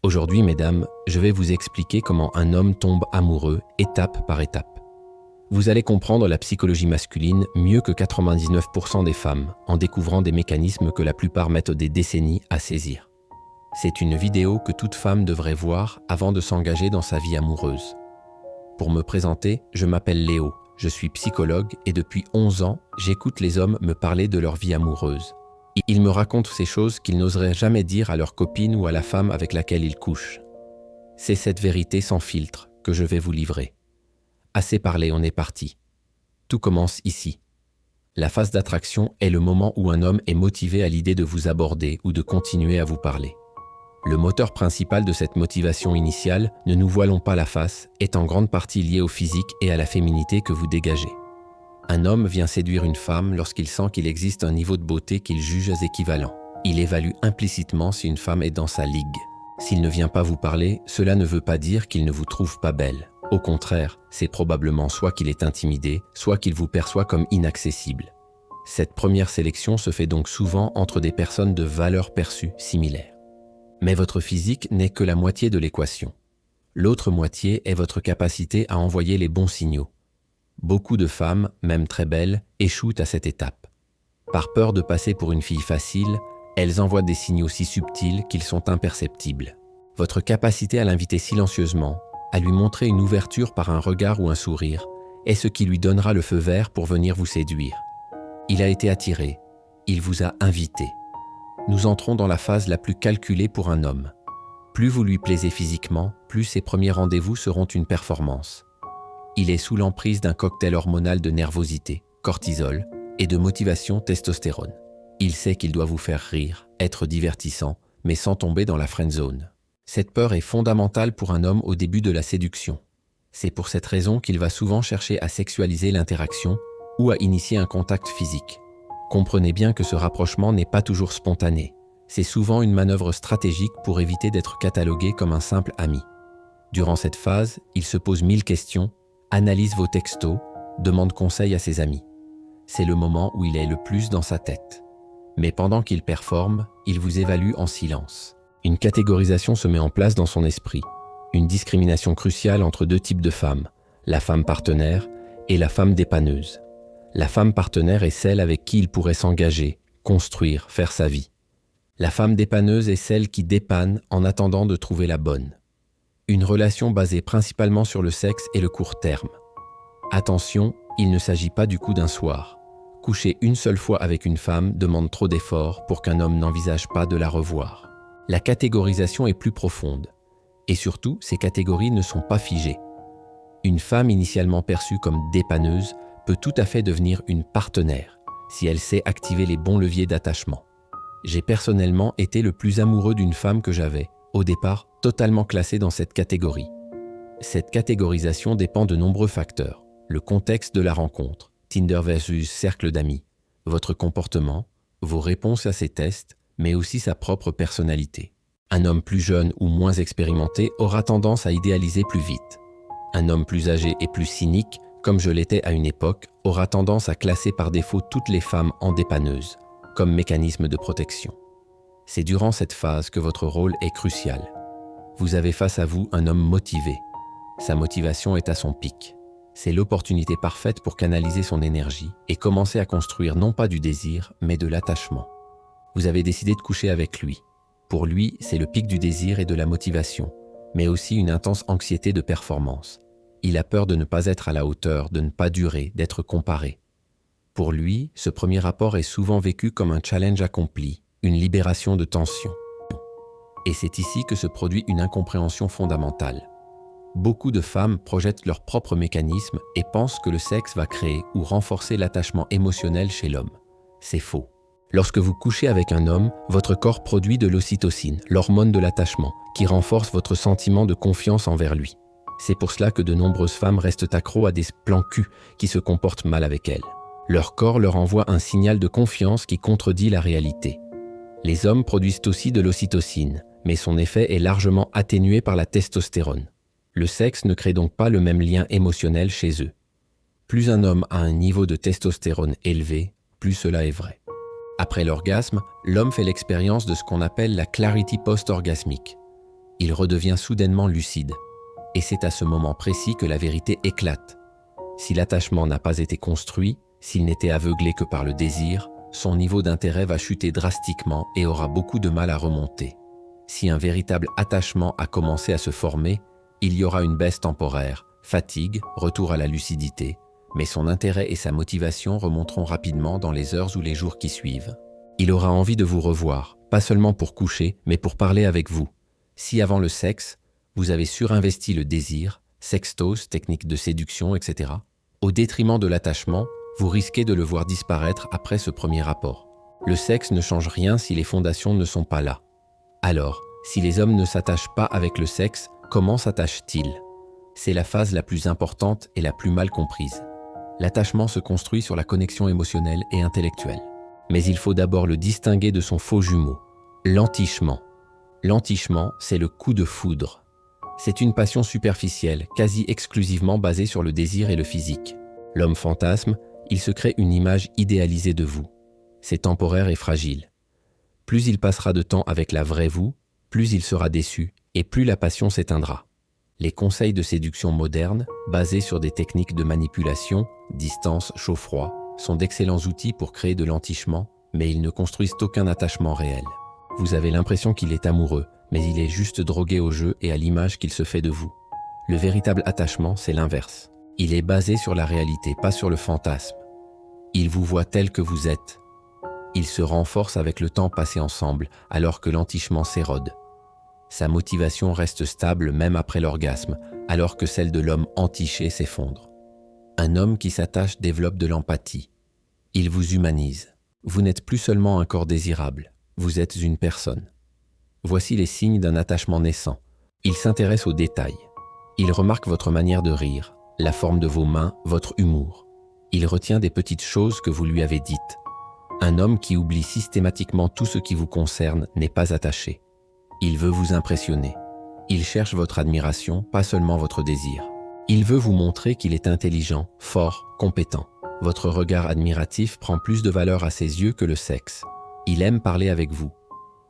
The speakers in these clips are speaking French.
Aujourd'hui, mesdames, je vais vous expliquer comment un homme tombe amoureux étape par étape. Vous allez comprendre la psychologie masculine mieux que 99% des femmes en découvrant des mécanismes que la plupart mettent des décennies à saisir. C'est une vidéo que toute femme devrait voir avant de s'engager dans sa vie amoureuse. Pour me présenter, je m'appelle Léo, je suis psychologue et depuis 11 ans, j'écoute les hommes me parler de leur vie amoureuse. Ils me racontent ces choses qu'ils n'oseraient jamais dire à leur copine ou à la femme avec laquelle ils couchent. C'est cette vérité sans filtre que je vais vous livrer. Assez parlé, on est parti. Tout commence ici. La phase d'attraction est le moment où un homme est motivé à l'idée de vous aborder ou de continuer à vous parler. Le moteur principal de cette motivation initiale, ne nous voilons pas la face, est en grande partie lié au physique et à la féminité que vous dégagez. Un homme vient séduire une femme lorsqu'il sent qu'il existe un niveau de beauté qu'il juge équivalent. Il évalue implicitement si une femme est dans sa ligue. S'il ne vient pas vous parler, cela ne veut pas dire qu'il ne vous trouve pas belle. Au contraire, c'est probablement soit qu'il est intimidé, soit qu'il vous perçoit comme inaccessible. Cette première sélection se fait donc souvent entre des personnes de valeurs perçues similaires. Mais votre physique n'est que la moitié de l'équation. L'autre moitié est votre capacité à envoyer les bons signaux. Beaucoup de femmes, même très belles, échouent à cette étape. Par peur de passer pour une fille facile, elles envoient des signaux si subtils qu'ils sont imperceptibles. Votre capacité à l'inviter silencieusement, à lui montrer une ouverture par un regard ou un sourire, est ce qui lui donnera le feu vert pour venir vous séduire. Il a été attiré, il vous a invité. Nous entrons dans la phase la plus calculée pour un homme. Plus vous lui plaisez physiquement, plus ses premiers rendez-vous seront une performance. Il est sous l'emprise d'un cocktail hormonal de nervosité, cortisol, et de motivation testostérone. Il sait qu'il doit vous faire rire, être divertissant, mais sans tomber dans la friend zone. Cette peur est fondamentale pour un homme au début de la séduction. C'est pour cette raison qu'il va souvent chercher à sexualiser l'interaction ou à initier un contact physique. Comprenez bien que ce rapprochement n'est pas toujours spontané. C'est souvent une manœuvre stratégique pour éviter d'être catalogué comme un simple ami. Durant cette phase, il se pose 1000 questions, analyse vos textos, demande conseil à ses amis. C'est le moment où il est le plus dans sa tête. Mais pendant qu'il performe, il vous évalue en silence. Une catégorisation se met en place dans son esprit. Une discrimination cruciale entre deux types de femmes, la femme partenaire et la femme dépanneuse. La femme partenaire est celle avec qui il pourrait s'engager, construire, faire sa vie. La femme dépanneuse est celle qui dépanne en attendant de trouver la bonne. Une relation basée principalement sur le sexe et le court terme. Attention, il ne s'agit pas du coup d'un soir. Coucher une seule fois avec une femme demande trop d'efforts pour qu'un homme n'envisage pas de la revoir. La catégorisation est plus profonde. Et surtout, ces catégories ne sont pas figées. Une femme initialement perçue comme dépanneuse peut tout à fait devenir une partenaire, si elle sait activer les bons leviers d'attachement. J'ai personnellement été le plus amoureux d'une femme que j'avais, au départ totalement classée dans cette catégorie. Cette catégorisation dépend de nombreux facteurs. Le contexte de la rencontre, Tinder versus cercle d'amis, votre comportement, vos réponses à ces tests, mais aussi sa propre personnalité. Un homme plus jeune ou moins expérimenté aura tendance à idéaliser plus vite. Un homme plus âgé et plus cynique, comme je l'étais à une époque, aura tendance à classer par défaut toutes les femmes en dépanneuses, comme mécanisme de protection. C'est durant cette phase que votre rôle est crucial. Vous avez face à vous un homme motivé. Sa motivation est à son pic. C'est l'opportunité parfaite pour canaliser son énergie et commencer à construire non pas du désir, mais de l'attachement. Vous avez décidé de coucher avec lui. Pour lui, c'est le pic du désir et de la motivation, mais aussi une intense anxiété de performance. Il a peur de ne pas être à la hauteur, de ne pas durer, d'être comparé. Pour lui, ce premier rapport est souvent vécu comme un challenge accompli, une libération de tension. Et c'est ici que se produit une incompréhension fondamentale. Beaucoup de femmes projettent leurs propres mécanismes et pensent que le sexe va créer ou renforcer l'attachement émotionnel chez l'homme. C'est faux. Lorsque vous couchez avec un homme, votre corps produit de l'ocytocine, l'hormone de l'attachement, qui renforce votre sentiment de confiance envers lui. C'est pour cela que de nombreuses femmes restent accros à des plans cul qui se comportent mal avec elles. Leur corps leur envoie un signal de confiance qui contredit la réalité. Les hommes produisent aussi de l'ocytocine, mais son effet est largement atténué par la testostérone. Le sexe ne crée donc pas le même lien émotionnel chez eux. Plus un homme a un niveau de testostérone élevé, plus cela est vrai. Après l'orgasme, l'homme fait l'expérience de ce qu'on appelle la clarity post-orgasmique. Il redevient soudainement lucide. Et c'est à ce moment précis que la vérité éclate. Si l'attachement n'a pas été construit, s'il n'était aveuglé que par le désir, son niveau d'intérêt va chuter drastiquement et aura beaucoup de mal à remonter. Si un véritable attachement a commencé à se former, il y aura une baisse temporaire, fatigue, retour à la lucidité, mais son intérêt et sa motivation remonteront rapidement dans les heures ou les jours qui suivent. Il aura envie de vous revoir, pas seulement pour coucher, mais pour parler avec vous. Si avant le sexe, vous avez surinvesti le désir, sextose, technique de séduction, etc., au détriment de l'attachement, vous risquez de le voir disparaître après ce premier rapport. Le sexe ne change rien si les fondations ne sont pas là. Alors, si les hommes ne s'attachent pas avec le sexe, comment s'attachent-ils? C'est la phase la plus importante et la plus mal comprise. L'attachement se construit sur la connexion émotionnelle et intellectuelle. Mais il faut d'abord le distinguer de son faux jumeau, l'entichement. L'entichement, c'est le coup de foudre. C'est une passion superficielle, quasi exclusivement basée sur le désir et le physique. L'homme fantasme, il se crée une image idéalisée de vous. C'est temporaire et fragile. Plus il passera de temps avec la vraie vous, plus il sera déçu et plus la passion s'éteindra. Les conseils de séduction modernes, basés sur des techniques de manipulation, distance, chaud-froid, sont d'excellents outils pour créer de l'entichement, mais ils ne construisent aucun attachement réel. Vous avez l'impression qu'il est amoureux, mais il est juste drogué au jeu et à l'image qu'il se fait de vous. Le véritable attachement, c'est l'inverse. Il est basé sur la réalité, pas sur le fantasme. Il vous voit tel que vous êtes. Il se renforce avec le temps passé ensemble, alors que l'entichement s'érode. Sa motivation reste stable même après l'orgasme, alors que celle de l'homme entiché s'effondre. Un homme qui s'attache développe de l'empathie. Il vous humanise. Vous n'êtes plus seulement un corps désirable, vous êtes une personne. Voici les signes d'un attachement naissant. Il s'intéresse aux détails. Il remarque votre manière de rire, la forme de vos mains, votre humour. Il retient des petites choses que vous lui avez dites. Un homme qui oublie systématiquement tout ce qui vous concerne n'est pas attaché. Il veut vous impressionner. Il cherche votre admiration, pas seulement votre désir. Il veut vous montrer qu'il est intelligent, fort, compétent. Votre regard admiratif prend plus de valeur à ses yeux que le sexe. Il aime parler avec vous.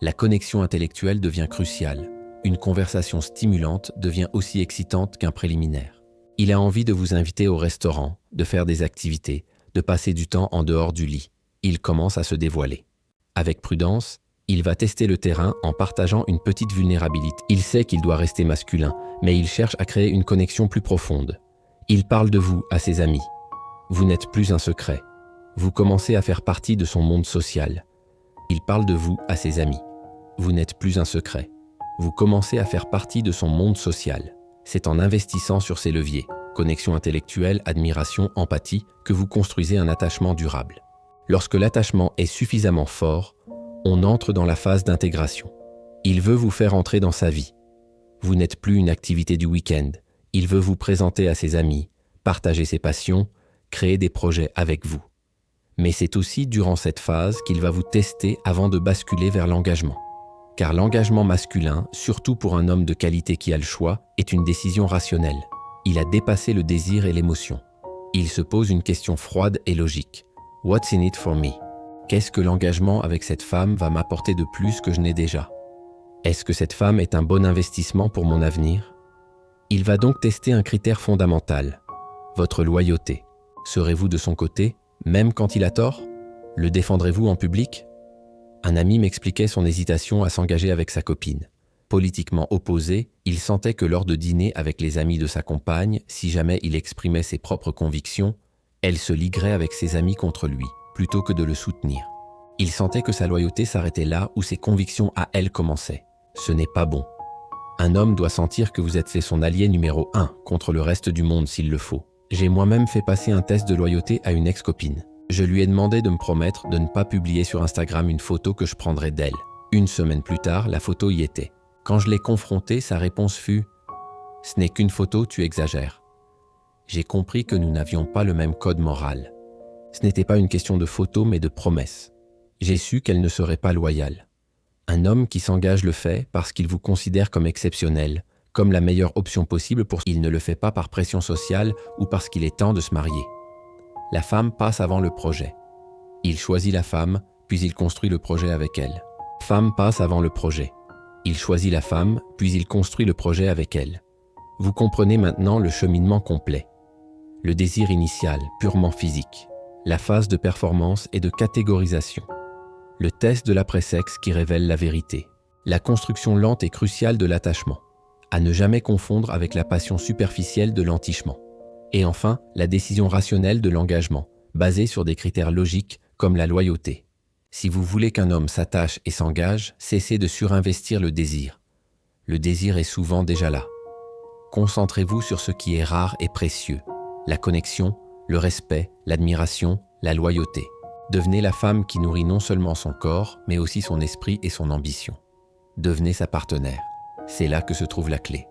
La connexion intellectuelle devient cruciale. Une conversation stimulante devient aussi excitante qu'un préliminaire. Il a envie de vous inviter au restaurant, de faire des activités, de passer du temps en dehors du lit. Il commence à se dévoiler. Avec prudence, il va tester le terrain en partageant une petite vulnérabilité. Il sait qu'il doit rester masculin, mais il cherche à créer une connexion plus profonde. Il parle de vous à ses amis. Vous n'êtes plus un secret. Vous commencez à faire partie de son monde social. Il parle de vous à ses amis. Vous n'êtes plus un secret. Vous commencez à faire partie de son monde social. C'est en investissant sur ces leviers, connexion intellectuelle, admiration, empathie, que vous construisez un attachement durable. Lorsque l'attachement est suffisamment fort, on entre dans la phase d'intégration. Il veut vous faire entrer dans sa vie. Vous n'êtes plus une activité du week-end. Il veut vous présenter à ses amis, partager ses passions, créer des projets avec vous. Mais c'est aussi durant cette phase qu'il va vous tester avant de basculer vers l'engagement. Car l'engagement masculin, surtout pour un homme de qualité qui a le choix, est une décision rationnelle. Il a dépassé le désir et l'émotion. Il se pose une question froide et logique. What's in it for me? Qu'est-ce que l'engagement avec cette femme va m'apporter de plus que je n'ai déjà? Est-ce que cette femme est un bon investissement pour mon avenir? Il va donc tester un critère fondamental, votre loyauté. Serez-vous de son côté, même quand il a tort? Le défendrez-vous en public? Un ami m'expliquait son hésitation à s'engager avec sa copine. Politiquement opposé, il sentait que lors de dîners avec les amis de sa compagne, si jamais il exprimait ses propres convictions, elle se liguerait avec ses amis contre lui, plutôt que de le soutenir. Il sentait que sa loyauté s'arrêtait là où ses convictions à elle commençaient. Ce n'est pas bon. Un homme doit sentir que vous êtes son allié numéro 1 contre le reste du monde s'il le faut. J'ai moi-même fait passer un test de loyauté à une ex-copine. Je lui ai demandé de me promettre de ne pas publier sur Instagram une photo que je prendrais d'elle. Une semaine plus tard, la photo y était. Quand je l'ai confrontée, sa réponse fut « Ce n'est qu'une photo, tu exagères ». J'ai compris que nous n'avions pas le même code moral. Ce n'était pas une question de photo, mais de promesse. J'ai su qu'elle ne serait pas loyale. Un homme qui s'engage le fait parce qu'il vous considère comme exceptionnel, comme la meilleure option possible pour il ne le fait pas par pression sociale ou parce qu'il est temps de se marier. La femme passe avant le projet. Il choisit la femme, puis il construit le projet avec elle. Femme passe avant le projet. Il choisit la femme, puis il construit le projet avec elle. Vous comprenez maintenant le cheminement complet. Le désir initial, purement physique. La phase de performance et de catégorisation. Le test de l'après-sexe qui révèle la vérité. La construction lente et cruciale de l'attachement. À ne jamais confondre avec la passion superficielle de l'entichement. Et enfin, la décision rationnelle de l'engagement, basée sur des critères logiques comme la loyauté. Si vous voulez qu'un homme s'attache et s'engage, cessez de surinvestir le désir. Le désir est souvent déjà là. Concentrez-vous sur ce qui est rare et précieux. La connexion, le respect, l'admiration, la loyauté. Devenez la femme qui nourrit non seulement son corps, mais aussi son esprit et son ambition. Devenez sa partenaire. C'est là que se trouve la clé.